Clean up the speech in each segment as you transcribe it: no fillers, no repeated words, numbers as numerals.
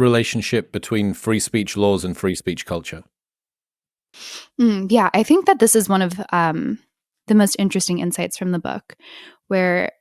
relationship between free speech laws and free speech culture? Yeah, I think that this is one of the most interesting insights from the book, where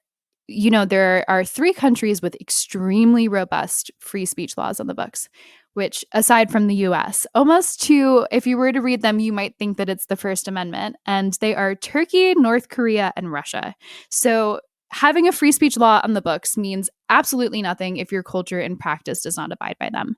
there are three countries with extremely robust free speech laws on the books, which, aside from the US, almost to, if you were to read them, you might think that it's the First Amendment. And they are Turkey, North Korea, and Russia. So having a free speech law on the books means absolutely nothing if your culture and practice does not abide by them.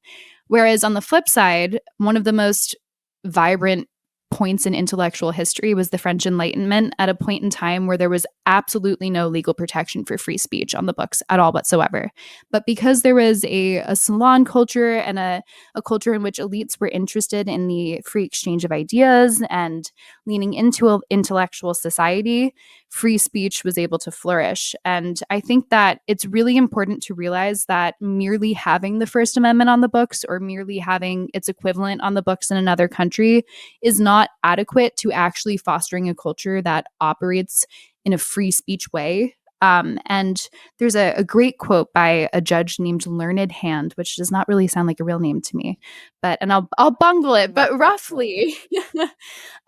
Whereas on the flip side, one of the most vibrant points in intellectual history was the French Enlightenment, at a point in time where there was absolutely no legal protection for free speech on the books at all whatsoever. But because there was a salon culture and a culture in which elites were interested in the free exchange of ideas and leaning into an intellectual society, free speech was able to flourish. And I think that it's really important to realize that merely having the First Amendment on the books, or merely having its equivalent on the books in another country, is not adequate to actually fostering a culture that operates in a free speech way. And there's a great quote by a judge named Learned Hand, which does not really sound like a real name to me, and I'll bungle it, but roughly,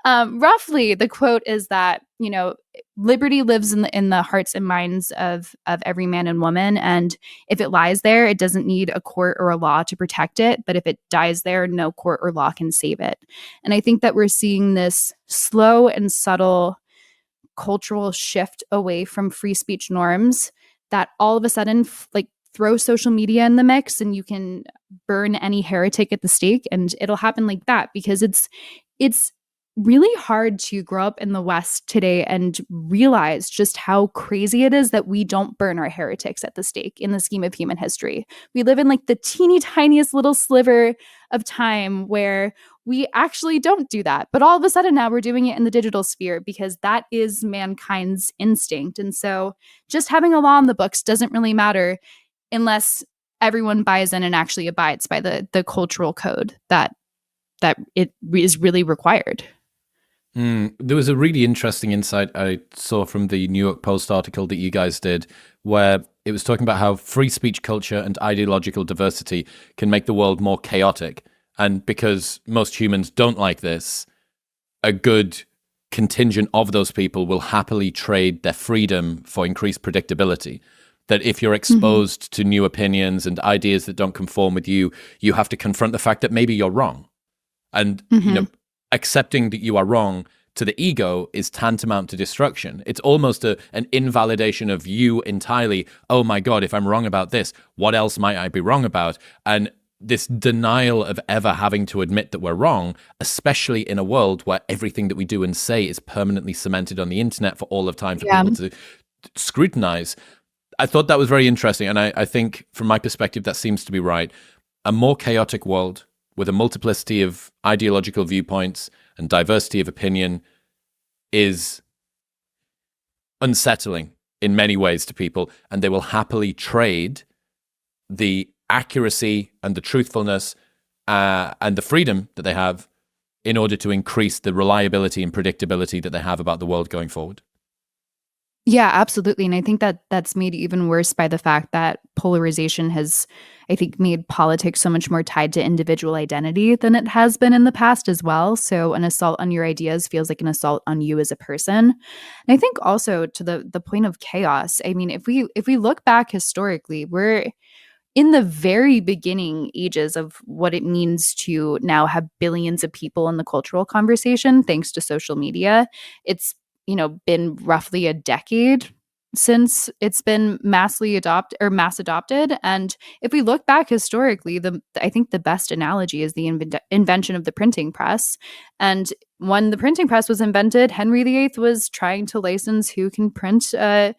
roughly the quote is that liberty lives in the hearts and minds of every man and woman, and if it lies there, it doesn't need a court or a law to protect it. But if it dies there, no court or law can save it. And I think that we're seeing this slow and subtle cultural shift away from free speech norms that all of a sudden throw social media in the mix, and you can burn any heretic at the stake, and it'll happen like that. Because it's really hard to grow up in the West today and realize just how crazy it is that we don't burn our heretics at the stake in the scheme of human history. We live in the teeny tiniest little sliver of time where we actually don't do that. But all of a sudden now we're doing it in the digital sphere, because that is mankind's instinct. And so just having a law in the books doesn't really matter unless everyone buys in and actually abides by the cultural code that it is really required. There was a really interesting insight I saw from the New York Post article that you guys did, where it was talking about how free speech culture and ideological diversity can make the world more chaotic. And because most humans don't like this, a good contingent of those people will happily trade their freedom for increased predictability. That if you're exposed to new opinions and ideas that don't conform with you, you have to confront the fact that maybe you're wrong. And, accepting that you are wrong to the ego is tantamount to destruction. It's almost an invalidation of you entirely. Oh my God, if I'm wrong about this, what else might I be wrong about? And this denial of ever having to admit that we're wrong, especially in a world where everything that we do and say is permanently cemented on the internet for all of time for people to scrutinize. I thought that was very interesting. And I think from my perspective, that seems to be right. A more chaotic world with a multiplicity of ideological viewpoints and diversity of opinion is unsettling in many ways to people, and they will happily trade the accuracy and the truthfulness and the freedom that they have in order to increase the reliability and predictability that they have about the world going forward. Yeah, absolutely. And I think that that's made even worse by the fact that polarization has, I think, made politics so much more tied to individual identity than it has been in the past as well. So an assault on your ideas feels like an assault on you as a person. And I think also to the point of chaos, I mean, if we look back historically, we're in the very beginning ages of what it means to now have billions of people in the cultural conversation thanks to social media. It's been roughly a decade since it's been mass adopted. And if we look back historically, I think the best analogy is the invention of the printing press. And when the printing press was invented, Henry VIII was trying to license who can print a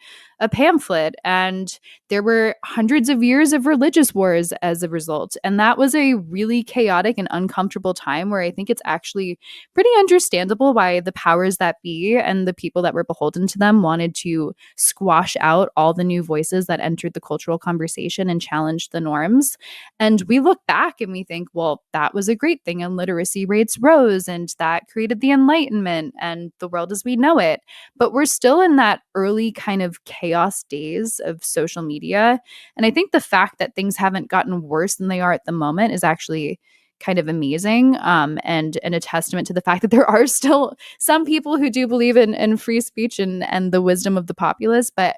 pamphlet, and there were hundreds of years of religious wars as a result. And that was a really chaotic and uncomfortable time, where I think it's actually pretty understandable why the powers that be and the people that were beholden to them wanted to squash out all the new voices that entered the cultural conversation and challenged the norms. And we look back and we think, well, that was a great thing, and literacy rates rose, and that created the Enlightenment and the world as we know it. But we're still in that early kind of chaos chaos days of social media. And I think the fact that things haven't gotten worse than they are at the moment is actually kind of amazing, and a testament to the fact that there are still some people who do believe in free speech and the wisdom of the populace. But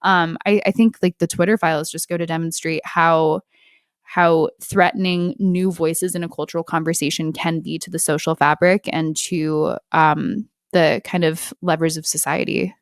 I think like the Twitter files just go to demonstrate how threatening new voices in a cultural conversation can be to the social fabric and to the kind of levers of society.